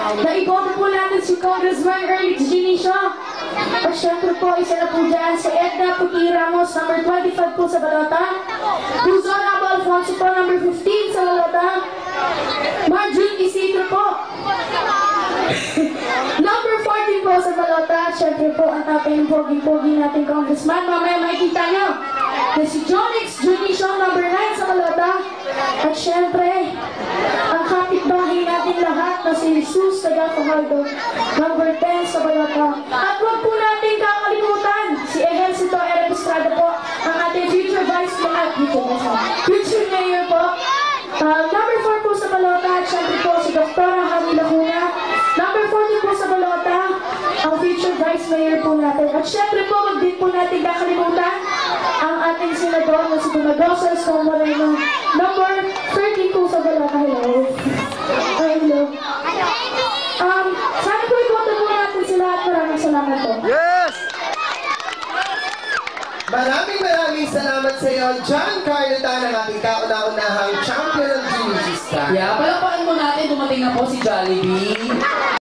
Naiboto po natin si Congressman Erlich Ginisio. At syempre po, isa na po dyan si Edna Puti Ramos, number 25 po sa balota. Luzon Abo Alfonso po, number 15 sa balota. Marjorie Isidro po. Number 14 po sa balota. Syempre po, ang tatay ng pogi-pogi natin Congressman. Mamaya makikita nyo. Si Jonix Ginisio, number 9 sa balota. At syempre, ang kapitbahay natin lahat na si Jesus Tagapahaldo, number 10 sa balota. At huwag po natin kakalimutan si Ejercito Eric Estrada po, ang ating future vice future mayor po. Number 4 po sa balota, at syempre po si Dr. Hani Lacuna. Number 40 po sa balota, ang future vice mayor po natin. At syempre po, wag din po natin kakalimutan ang ating senador na si Dumagoso Esco Moreno. Number 30 po sa balota. Hello. Hello. Sana po ikoto po natin sila at maraming salamat po. Yes! Maraming salamat sa iyo, John Carlo Tan, ang ating kauna-unahang champion ng Ginisista. Yeah, palapakan mo natin, dumating na po si Jollibee.